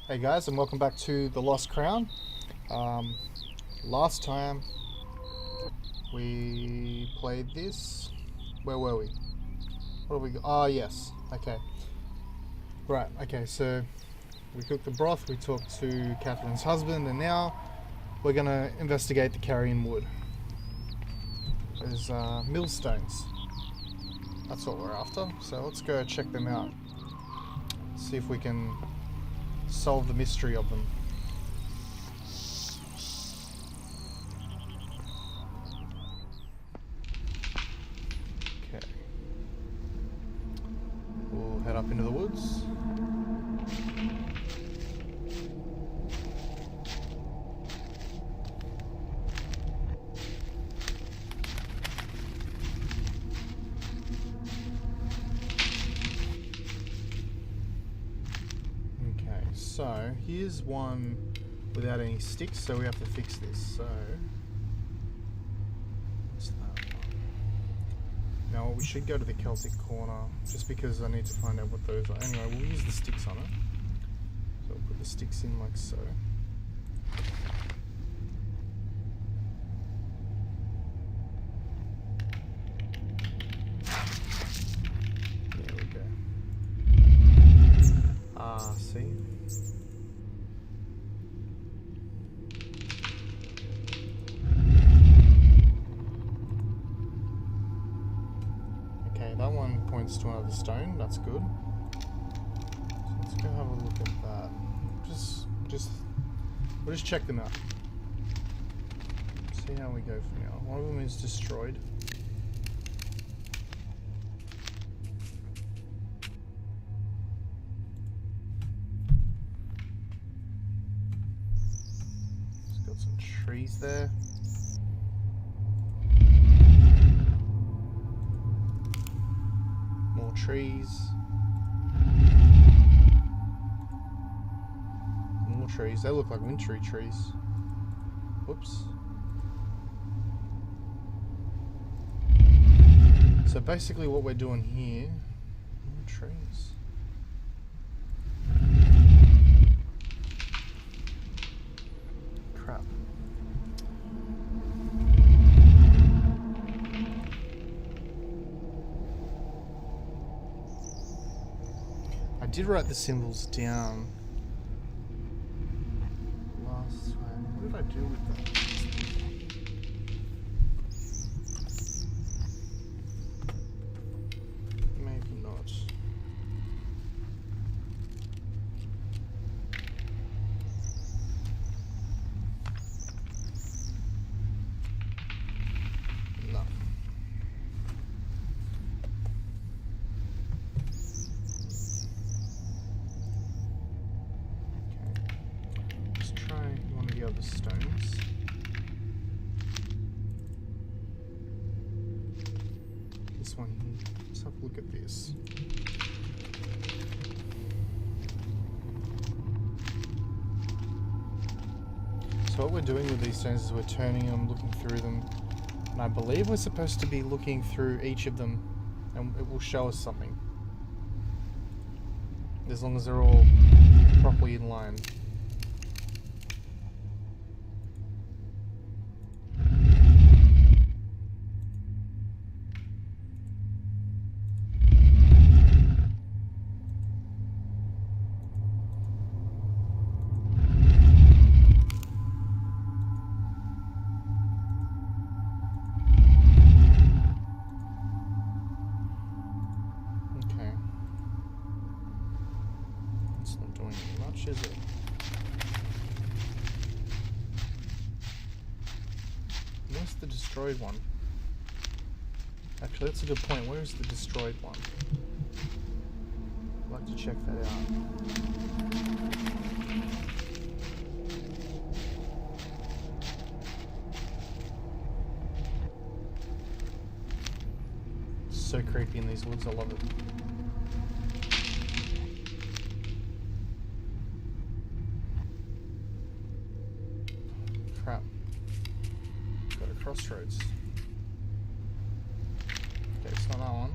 Hey guys, and welcome back to The Lost Crown. Last time we played this, where were we? What have we got? Ah, yes. Okay. Right, okay, so we cooked the broth, we talked to Catherine's husband, and now we're going to investigate the carrion wood. There's millstones. That's what we're after, so let's go check them out. See if we can solve the mystery of them. Okay. We'll head up into the woods. So, here's one without any sticks, so we have to fix this. So, what's that one? Now, we should go to the Celtic corner, just because I need to find out what those are. Anyway, we'll use the sticks on it. So, we'll put the sticks in like so. There we go. See? That one points to another stone. That's good. So let's go have a look at that. We'll just check them out. See how we go from now. One of them is destroyed. It's got some trees there. Trees. More trees. They look like wintry trees. Whoops. So basically what we're doing here... More trees. Crap. I did write the symbols down last time. What did I do with that? Maybe not. No. The stones. This one here. Let's have a look at this. So what we're doing with these stones is we're turning them, looking through them, and I believe we're supposed to be looking through each of them and it will show us something. As long as they're all properly in line. Is it? Where's the destroyed one? Actually, that's a good point. Where's the destroyed one? I'd like to check that out. It's so creepy in these woods. I love it. Crap. Got a crossroads. Okay, it's not that one.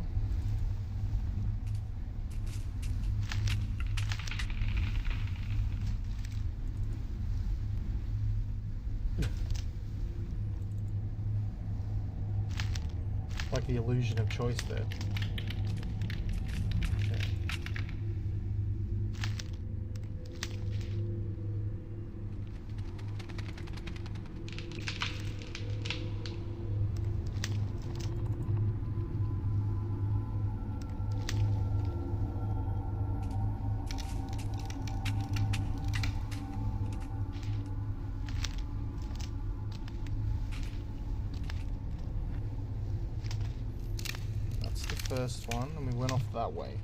like the illusion of choice there. Okay. First one, and we went off that way,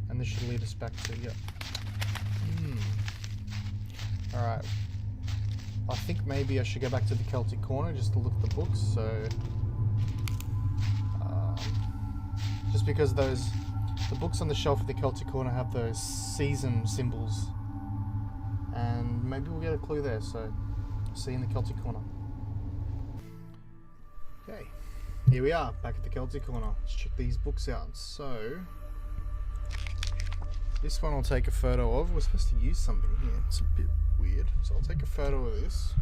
and this should lead us back to Alright, I think maybe I should go back to the Celtic Corner just to look at the books. So just because the books on the shelf of the Celtic Corner have those season symbols, and maybe we'll get a clue there. So see you in the Celtic Corner. Okay, here we are, back at the Celtic Corner. Let's check these books out. So, this one I'll take a photo of. We're supposed to use something here. It's a bit weird. So I'll take a photo of this.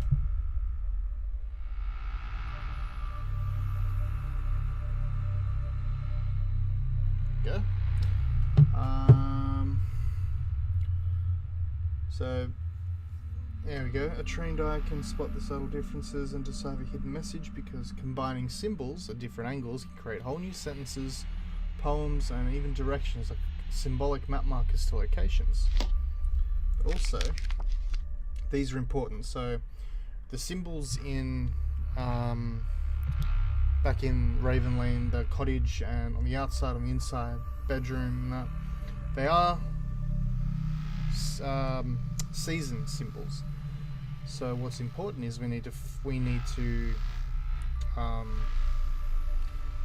Go. So, there we go. A trained eye can spot the subtle differences and decipher hidden message, because combining symbols at different angles can create whole new sentences, poems, and even directions, like symbolic map markers to locations. But also, these are important. So, the symbols in back in Raven Lane, the cottage, and on the outside, on the inside, bedroom, they are season symbols. So what's important is we need to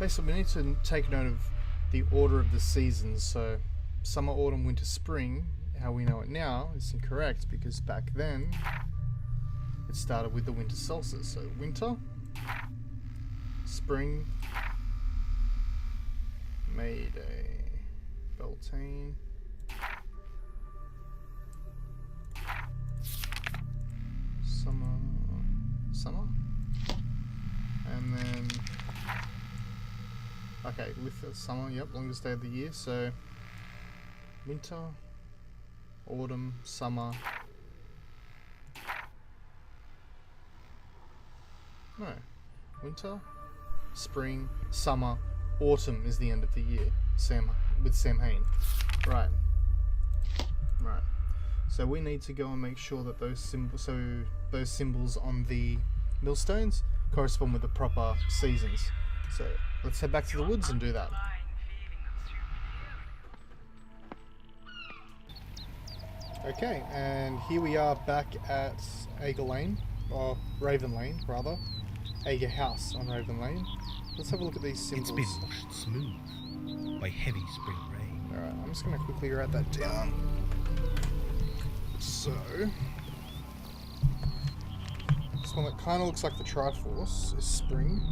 basically we need to take note of the order of the seasons. So summer, autumn, winter, spring, how we know it now, is incorrect, because back then it started with the winter solstice. So winter, spring, May Day, Beltane, summer, and then with the summer, longest day of the year. So winter, autumn, summer, winter, spring, summer, autumn is the end of the year. With Samhain, right. So we need to go and make sure that those symbols on the millstones correspond with the proper seasons. So let's head back to the woods and do that. Okay, and here we are back at Ager Lane, or Raven Lane rather, Ager House on Raven Lane. Let's have a look at these symbols. It's been washed smooth by heavy spring rain. Alright, I'm just going to quickly write that down. So, this one that kind of looks like the Triforce is spring.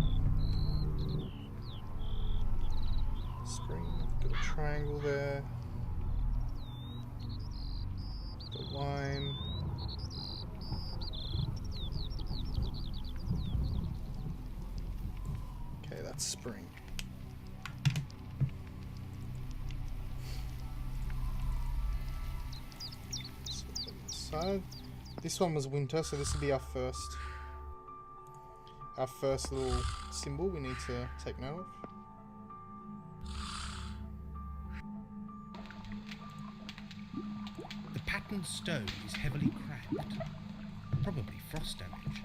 Got a triangle there. The line. Okay, that's spring. Side. This one was winter, so this will be our first little symbol we need to take note of. The patterned stone is heavily cracked, probably frost damage.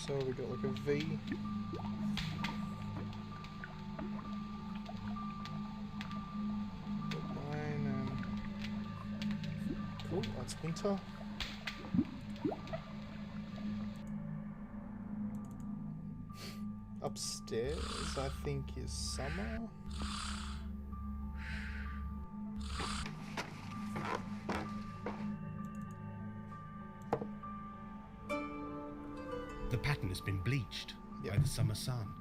So we got like a V. Cool, that's winter. Upstairs, I think, is summer. The pattern has been bleached by the summer sun.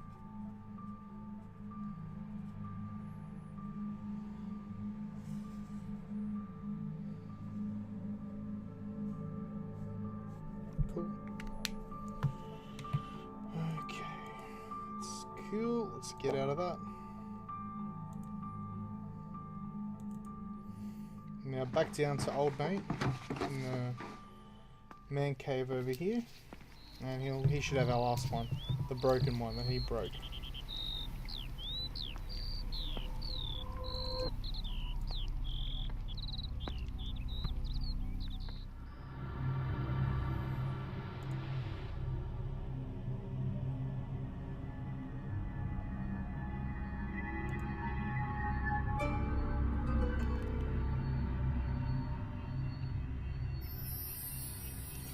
fuel. Let's get out of that. Now back down to old mate in the man cave over here, and he should have our last one, the broken one that he broke.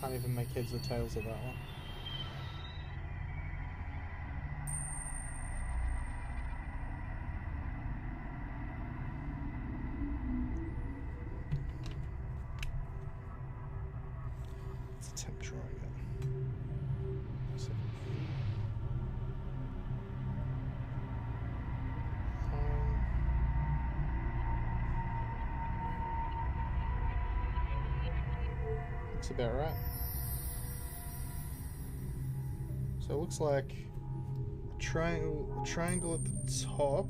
Can't even make heads or tails of that one. It's a temp drawing it. Looks about right. So it looks like a triangle at the top.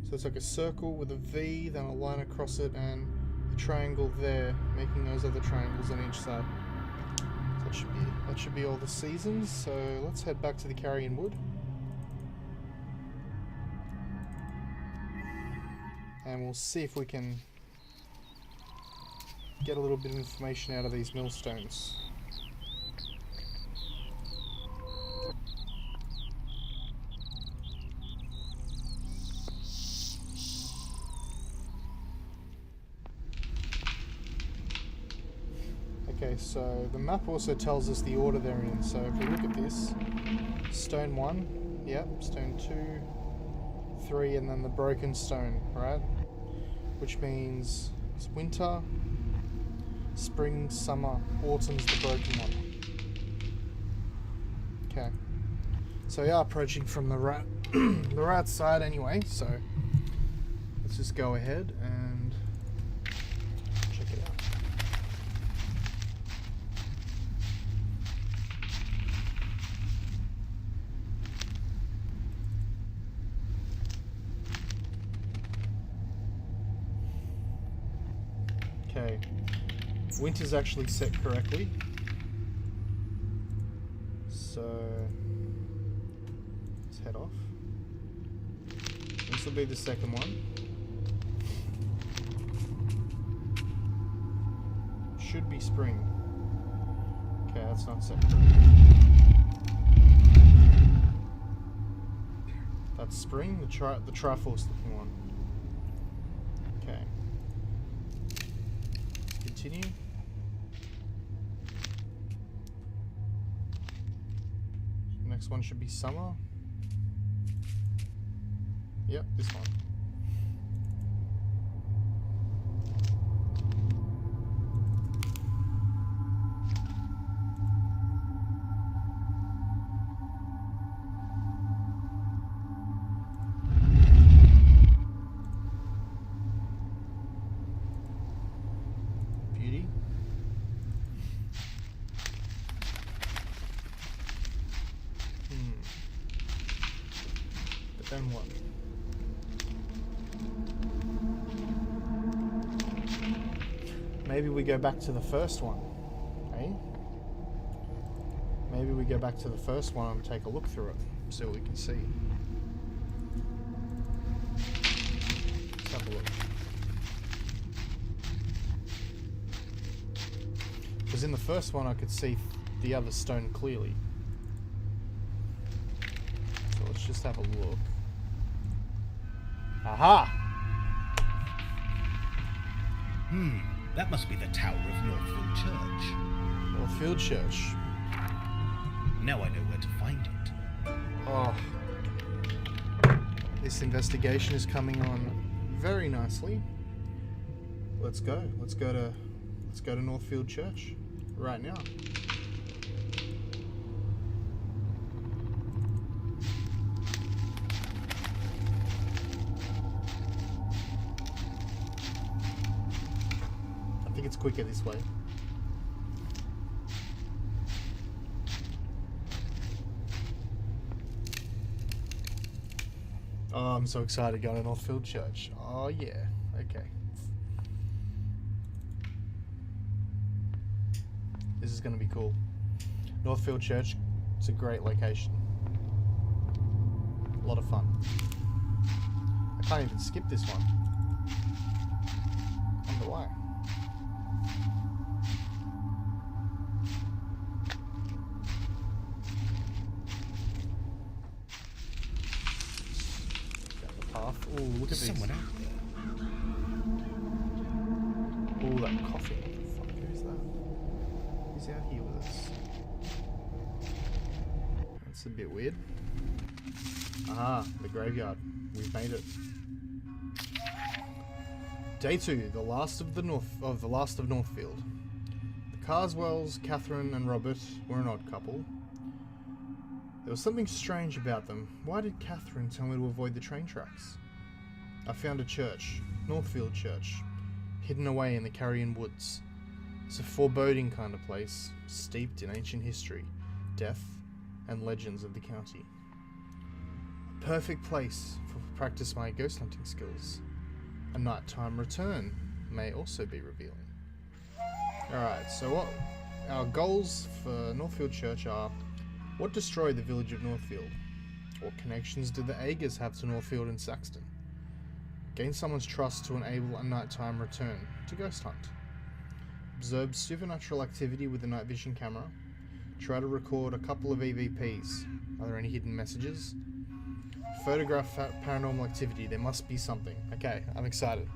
So it's like a circle with a V, then a line across it, and a triangle there, making those other triangles on each side. So that should be all the seasons. So let's head back to the carrion wood. And we'll see if we can get a little bit of information out of these millstones. Okay, so the map also tells us the order they're in. So if we look at this, stone 1, yep, stone 2, 3, and then the broken stone, right? Which means it's winter, spring, summer, autumn's the broken one. Okay, so we are approaching from the right side anyway, so let's just go ahead and check it out. Okay, winter's actually set correctly, so let's head off. This will be the second one. Should be spring. Okay, that's not set correctly. That's spring, the Triforce looking one. Okay. Continue. Next one should be summer. Yep, this one. Beauty. But then what? Maybe we go back to the first one, eh? Maybe we go back to the first one and take a look through it, see what we can see. Let's have a look. Because in the first one I could see the other stone clearly. So let's just have a look. Aha! That must be the tower of Northfield Church. Northfield Church. Now I know where to find it. Oh. This investigation is coming on very nicely. Let's go. Let's go to Northfield Church right now. I think it's quicker this way. Oh, I'm so excited going to Northfield Church. Oh, yeah. Okay. This is going to be cool. Northfield Church, it's a great location. A lot of fun. I can't even skip this one. I wonder why. Got the path. Oh, look at Someone these. out there. Oh, that coffee. What the fuck is that? Who's out here with us? That's a bit weird. Ah, the graveyard. We've made it. Day 2, the last of Northfield. The Carswells, Catherine and Robert, were an odd couple. There was something strange about them. Why did Catherine tell me to avoid the train tracks? I found a church, Northfield Church, hidden away in the Carrion Woods. It's a foreboding kind of place, steeped in ancient history, death, and legends of the county. A perfect place for practice my ghost hunting skills. A nighttime return may also be revealing. Alright, so what our goals for Northfield Church are: what destroyed the village of Northfield? What connections do the Agers have to Northfield and Saxton? Gain someone's trust to enable a nighttime return to ghost hunt. Observe supernatural activity with the night vision camera. Try to record a couple of EVPs. Are there any hidden messages? Photograph paranormal activity. There must be something. Okay, I'm excited.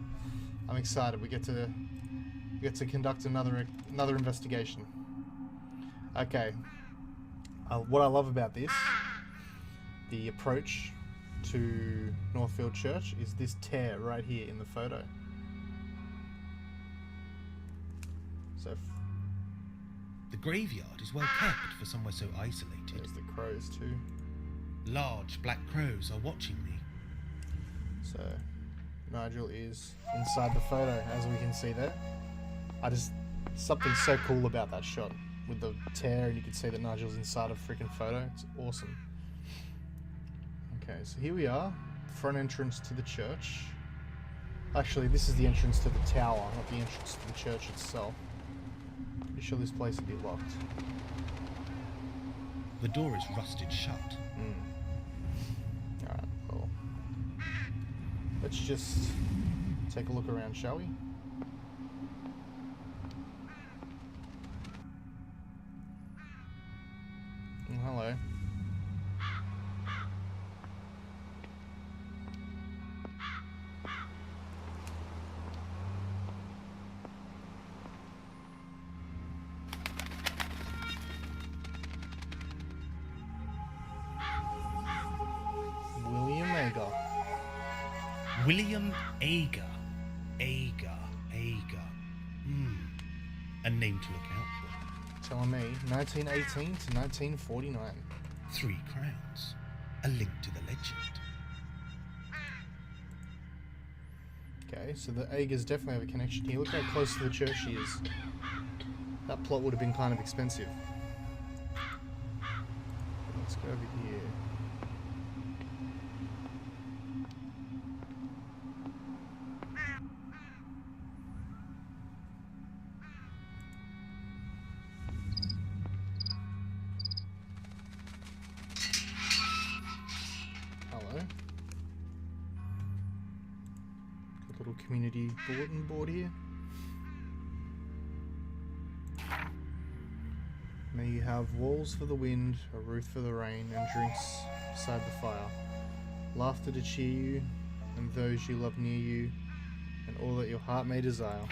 I'm excited. We get to conduct another investigation. Okay. What I love about this, the approach to Northfield Church, is this tear right here in the photo. So The graveyard is well kept for somewhere so isolated. there's the crows too. Large black crows are watching me. So Nigel is inside the photo, as we can see there. Something so cool about that shot with the tear, and you can see that Nigel's inside a freaking photo. It's awesome. Okay, so here we are, front entrance to the church. Actually, this is the entrance to the tower, not the entrance to the church itself. Pretty sure this place would be locked. The door is rusted shut. Alright, well, let's just take a look around, shall we? Oh, hello. William Agar. William Agar. Agar. A name to look out for. Telling me 1918 to 1949. 3 crowns. A link to the legend. Okay, so the Agers definitely have a connection here. Look how close to the church she is. That plot would have been kind of expensive. Let's go over here. Hello. Got a little community bulletin board here. May you have walls for the wind, a roof for the rain, and drinks beside the fire. Laughter to cheer you, and those you love near you, and all that your heart may desire.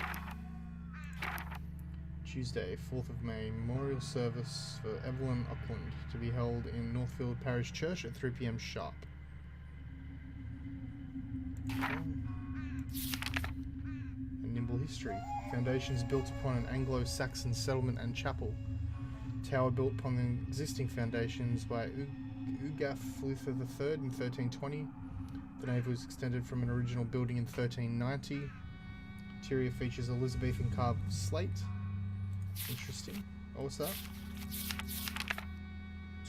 Tuesday, 4th of May, memorial service for Evelyn Upland to be held in Northfield Parish Church at 3 p.m. sharp. Okay. A nimble history. Foundations built upon an Anglo-Saxon settlement and chapel. Tower built upon the existing foundations by Ugaf Luther III in 1320. The nave was extended from an original building in 1390. Interior features Elizabethan carved slate. Interesting. Oh, what's that?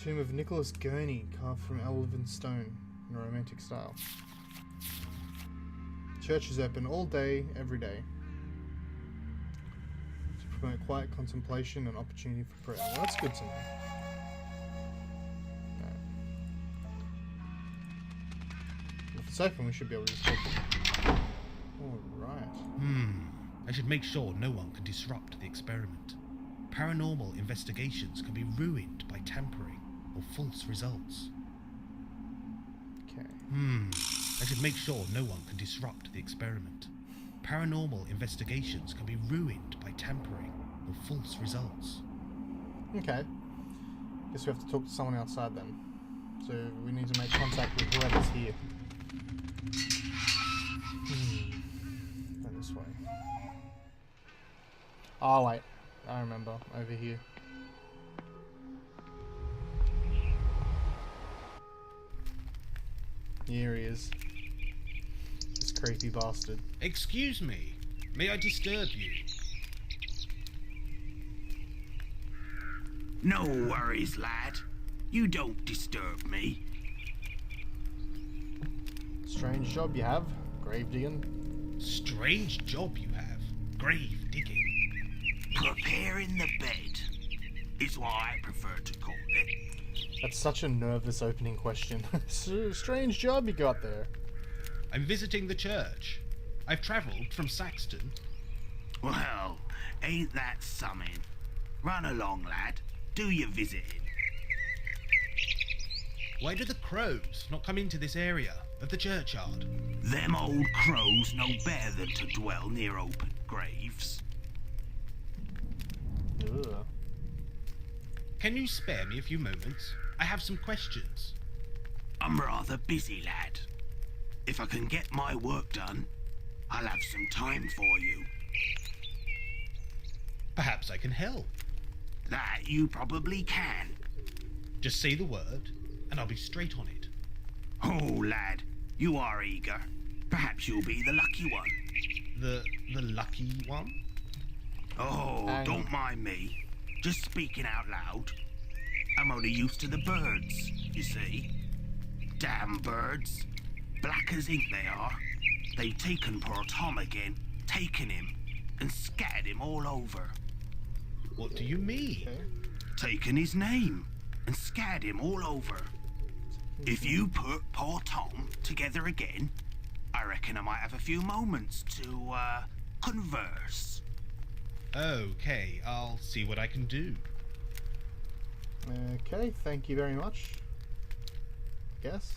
Tomb of Nicholas Gurney, carved from elven stone in a romantic style. church is open all day, every day, to promote quiet contemplation and opportunity for prayer. Well, that's good to know. If it's open, we should be able to just talk to them. Alright. I should make sure no one can disrupt the experiment. Paranormal investigations can be ruined by tampering or false results. Okay. I should make sure no one can disrupt the experiment. Paranormal investigations can be ruined by tampering or false results. Okay. Guess we have to talk to someone outside then. So we need to make contact with whoever's here. Go this way. Oh wait, I remember. Over here. Here he is. This creepy bastard. Excuse me, may I disturb you? No worries, lad. You don't disturb me. Strange job you have, grave digging. Strange job you have. Grave digging. Preparing the bed is what I prefer to call it. That's such a nervous opening question. Strange job you got there. I'm visiting the church. I've travelled from Saxton. Well, ain't that something? Run along, lad. Do your visiting. Why do the crows not come into this area of the churchyard? Them old crows know better than to dwell near open graves. Ugh. Can you spare me a few moments? I have some questions. I'm rather busy, lad. If I can get my work done, I'll have some time for you. Perhaps I can help. That you probably can. Just say the word, and I'll be straight on it. Oh, lad, you are eager. Perhaps you'll be the lucky one. The lucky one? Oh, don't mind me. Just speaking out loud. I'm only used to the birds, you see. Damn birds. Black as ink they are. They've taken poor Tom again, taken him, and scattered him all over. What do you mean? Okay. Taken his name, and scattered him all over. If you put poor Tom together again, I reckon I might have a few moments to, converse. Okay, I'll see what I can do. Okay, thank you very much. I guess.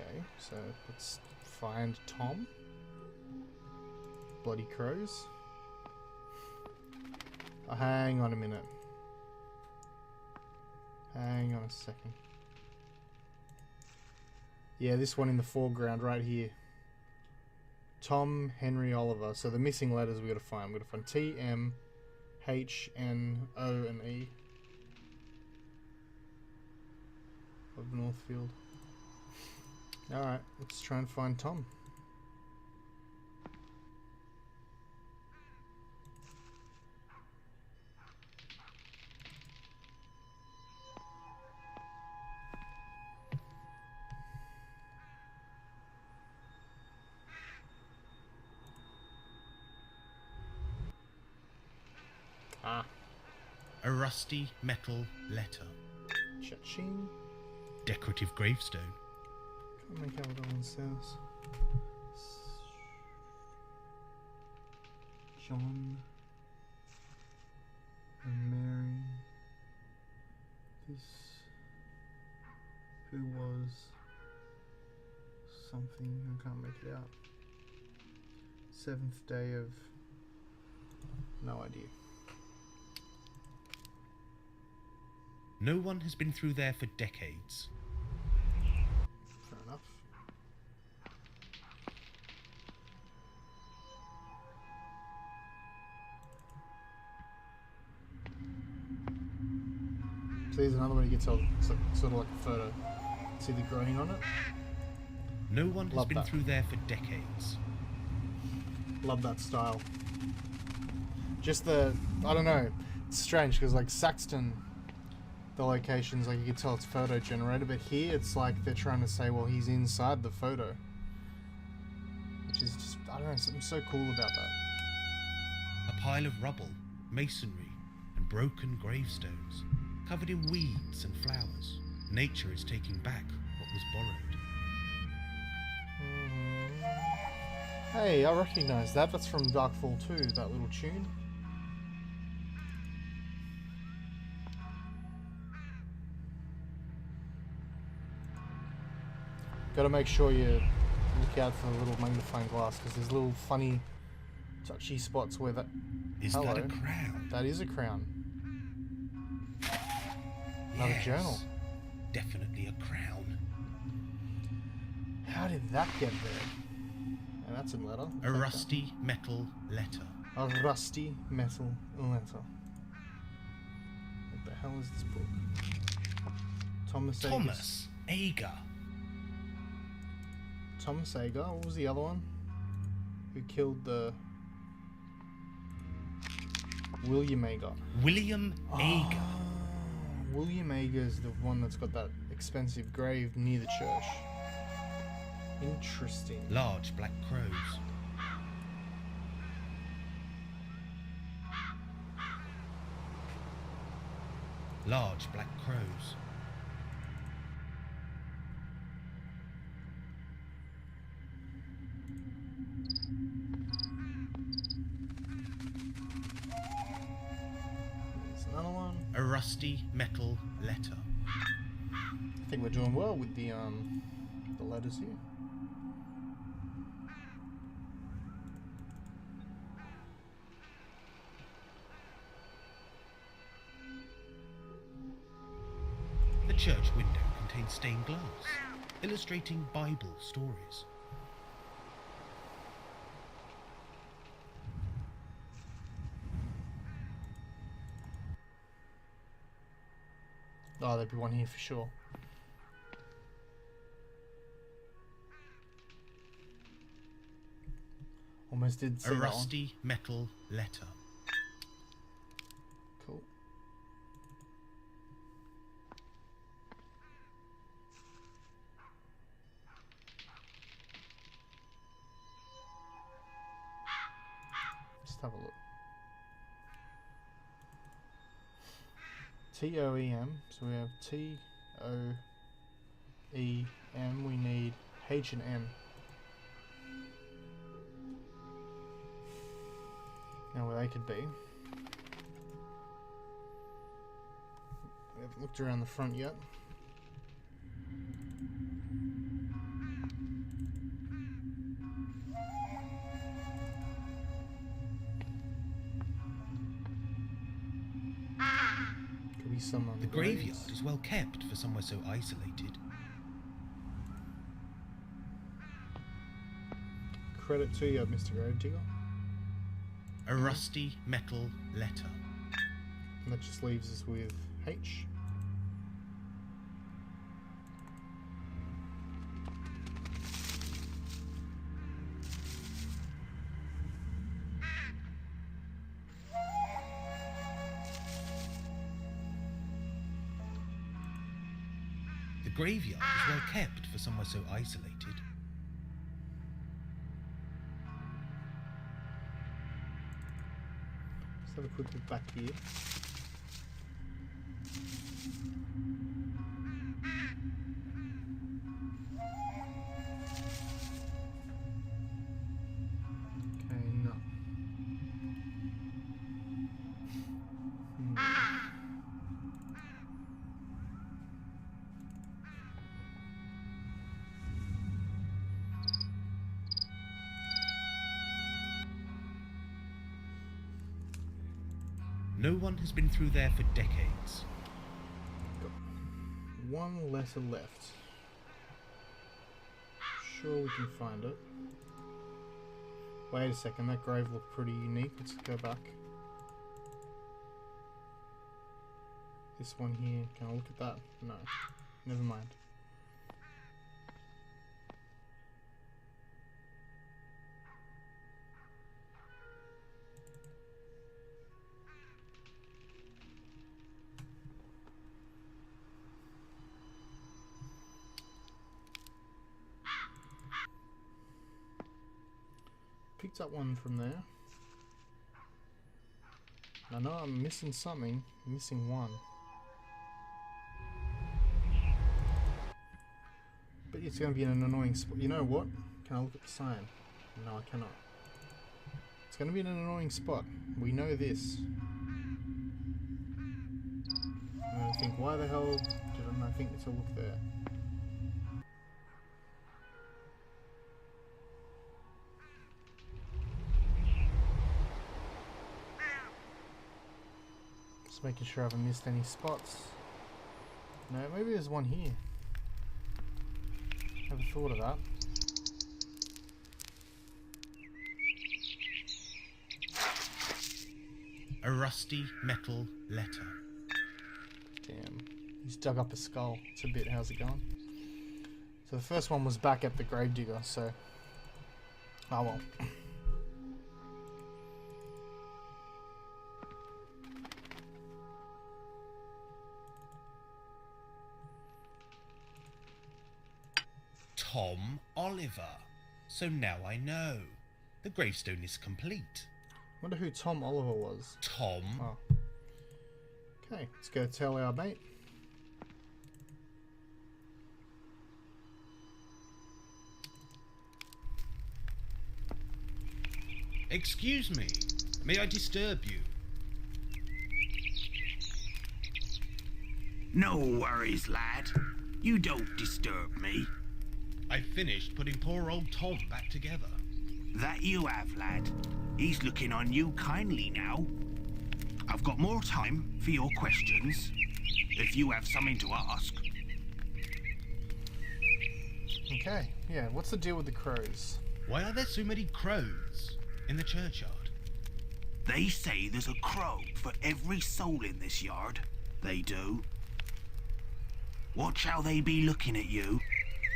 Okay, so let's find Tom. Bloody crows. Oh, hang on a minute. Hang on a second. Yeah, this one in the foreground right here. Tom Henry Oliver. So the missing letters we gotta find. We gotta find T, M, H, N, O, and E. Of Northfield. Alright, let's try and find Tom. Ah, A rusty metal letter. cha-ching. Decorative gravestone. Can't make out what that one says. John and Mary. This who was something, I can't make it out. 7th day of no idea. No one has been through there for decades. Fair enough. So there's another one you can tell, it's like, sort of like a photo. See the grain on it? No one has Love been that. through there for decades. Love that style. Just the, I don't know, it's strange because like Saxton the locations, like you can tell it's photo generated, but here it's like they're trying to say, well, he's inside the photo. Which is just, I don't know, something so cool about that. A pile of rubble, masonry, and broken gravestones, covered in weeds and flowers. Nature is taking back what was borrowed. Hey, I recognise that. That's from Darkfall 2, that little tune. Gotta make sure you look out for the little magnifying glass, because there's little funny, touchy spots where that... Is Hello. that a crown? That is a crown. Another Yes, journal. Definitely a crown. How did that get there? And that's a letter. A rusty metal letter. A rusty metal letter. What the hell is this book? Thomas Ager. Thomas Ager. What was the other one? Who killed the... William Ager. William Ager. William Ager is the one that's got that expensive grave near the church. Interesting. Large black crows. Large black crows. There's another one. A rusty metal letter. I think we're doing well with the letters here. The church window contains stained glass, illustrating Bible stories. Oh, there'd be one here for sure. Almost did see A that one. rusty metal letter. Cool. Just have a look. T-O-E-M. So we have T-O-E-M. We need H and N. Now where they could be. We haven't looked around the front yet. Could be some on The graveyard graves. is well kept for somewhere so isolated. Credit to you, Mr. Gravedigger. A rusty metal letter. And that just leaves us with H. The graveyard is well kept for somewhere so isolated. Let's have a quick look back here. Okay, no. No one has been through there for decades. Got one letter left. Sure we can find it. Wait a second, that grave looked pretty unique. Let's go back. This one here, can I look at that? No, never mind. picked up one from there. I know I'm missing something. I'm missing one. But it's going to be an annoying spot. You know what? Can I look at the sign? No, I cannot. It's going to be in an annoying spot. We know this. And I think, why the hell didn't I think to look there? Just making sure I haven't missed any spots. No, maybe there's one here. Never thought of that. A rusty metal letter. Damn. He's dug up a skull. It's a bit, how's it going? So the first one was back at the gravedigger, so... Oh well. Tom Oliver. So now I know. The gravestone is complete. Wonder who Tom Oliver was. Tom. Oh. Okay, let's go tell our mate. Excuse me. May I disturb you? No worries, lad. You don't disturb me. I've finished putting poor old Tom back together. That you have, lad. He's looking on you kindly now. I've got more time for your questions, if you have something to ask. Okay, yeah, what's the deal with the crows? Why are there so many crows in the churchyard? They say there's a crow for every soul in this yard. They do. Watch how they be looking at you.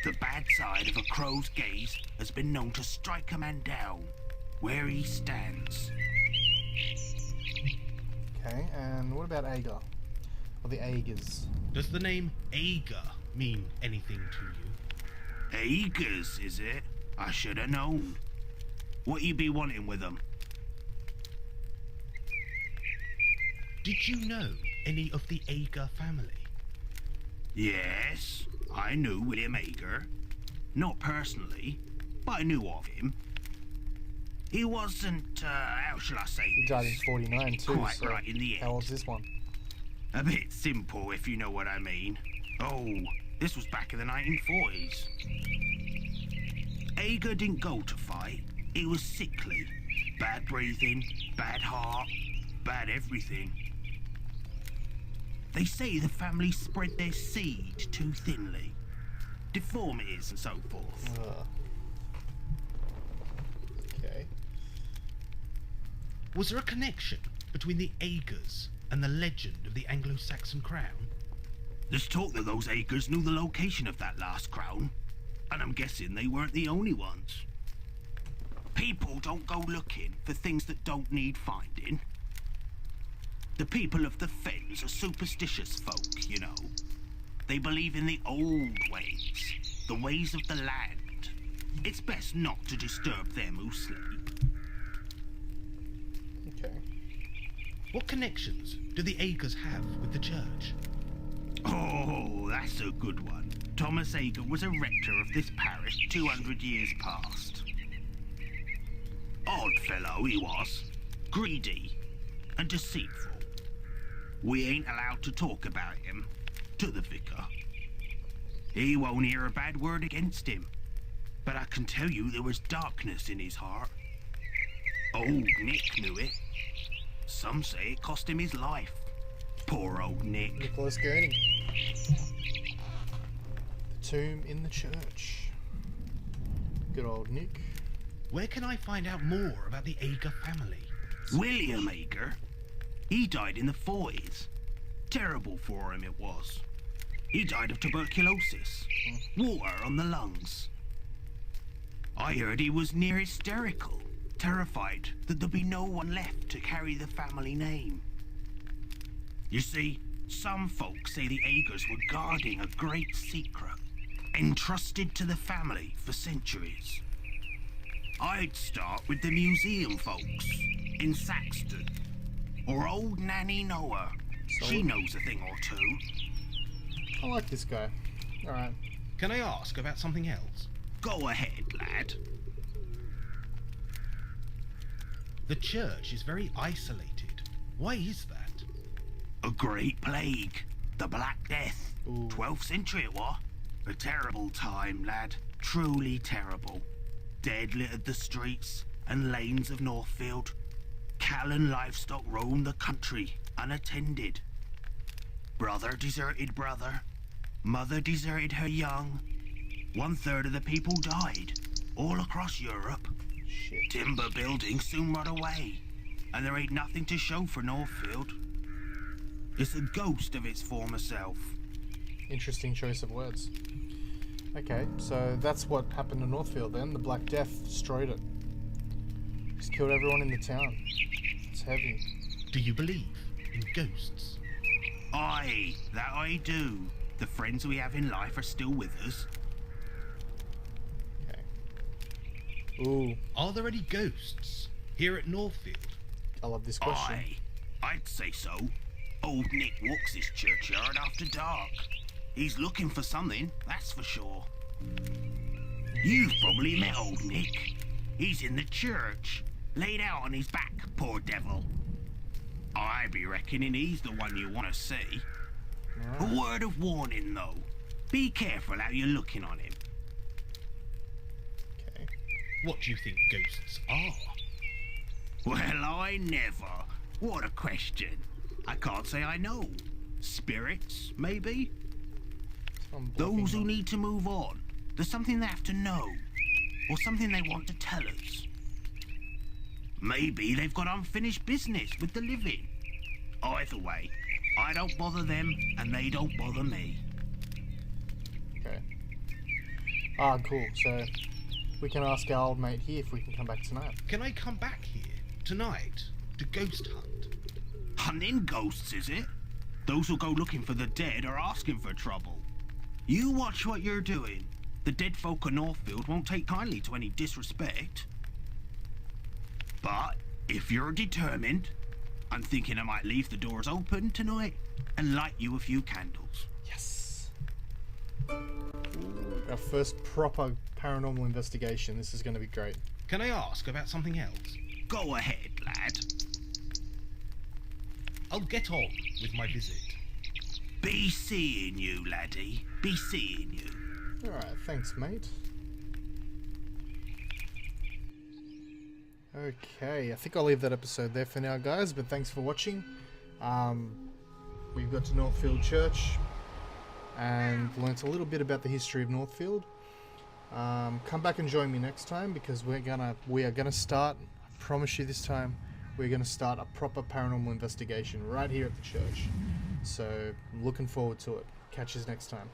The bad side of a crow's gaze has been known to strike a man down where he stands. Okay, and what about Agar? Or the Agars? Does the name Agar mean anything to you? Agars, is it? I should have known. What you be wanting with them? Did you know any of the Agar family? Yes, I knew William Agar. Not personally, but I knew of him. He wasn't, how shall I say He died in this? 49 too, Quite so right in the how end. old's this one? A bit simple, if you know what I mean. Oh, this was back in the 1940s. Agar didn't go to fight. He was sickly. Bad breathing, bad heart, bad everything. They say the family spread their seed too thinly. Deformities and so forth. Okay. Was there a connection between the Agars and the legend of the Anglo-Saxon crown? There's talk that those Agars knew the location of that last crown, and I'm guessing they weren't the only ones. People don't go looking for things that don't need finding. The people of the Fens are superstitious folk, you know. They believe in the old ways, the ways of the land. It's best not to disturb them who sleep. Okay. What connections do the Agars have with the church? Oh, that's a good one. Thomas Agar was a rector of this parish 200 years past. Odd fellow he was. Greedy and deceitful. We ain't allowed to talk about him to the vicar. He won't hear a bad word against him. But I can tell you there was darkness in his heart. Old Nick knew it. Some say it cost him his life. Poor old Nick. Nicholas Gurney. The tomb in the church. Good old Nick. Where can I find out more about the Agar family? William Agar. He died in the 40s. Terrible for him it was. He died of tuberculosis. Water on the lungs. I heard he was near hysterical, terrified that there'd be no one left to carry the family name. You see, some folks say the Agars were guarding a great secret, entrusted to the family for centuries. I'd start with the museum folks in Saxton. Or old Nanny Noah. She knows a thing or two. I like this guy. Alright. Can I ask about something else? Go ahead, lad. The church is very isolated. Why is that? A great plague. The Black Death. Ooh. 12th century it was. A terrible time, lad. Truly terrible. Dead littered the streets and lanes of Northfield. Cattle and livestock roamed the country, unattended. Brother deserted brother. Mother deserted her young. 1/3 of the people died, all across Europe. Shit. Timber buildings soon rot away, and there ain't nothing to show for Northfield. It's a ghost of its former self. Interesting choice of words. Okay, so that's what happened to Northfield then. The Black Death destroyed it. Just killed everyone in the town. It's heavy. Do you believe in ghosts? Aye, that I do. The friends we have in life are still with us. Okay. Ooh, Are there any ghosts here at Northfield? I love this question. Aye, I'd say so. Old Nick walks his churchyard after dark. He's looking for something, that's for sure. You've probably met old Nick. He's in the church, laid out on his back, poor devil. I be reckoning he's the one you want to see. Alright. A word of warning, though. Be careful how you're looking on him. Okay. What do you think ghosts are? Well, I never. What a question. I can't say I know. Spirits, maybe? I'm blocking Those who them. need to move on. There's something they have to know. Or something they want to tell us. Maybe they've got unfinished business with the living. Either way, I don't bother them and they don't bother me. Okay. Ah, cool. So we can ask our old mate here if we can come back tonight. Can I come back here tonight to ghost hunt? Hunting ghosts, is it? Those who go looking for the dead are asking for trouble. You watch what you're doing. The dead folk of Northfield won't take kindly to any disrespect. But if you're determined, I'm thinking I might leave the doors open tonight and light you a few candles. Yes. Our first proper paranormal investigation. This is going to be great. Can I ask about something else? Go ahead, lad. I'll get on with my visit. Be seeing you, laddie. Be seeing you. Alright, thanks, mate. Okay, I think I'll leave that episode there for now, guys, but thanks for watching. We've got to Northfield Church and learnt a little bit about the history of Northfield. Come back and join me next time because we are gonna start, I promise you this time, we're gonna start a proper paranormal investigation right here at the church. So, I'm looking forward to it. Catch us next time.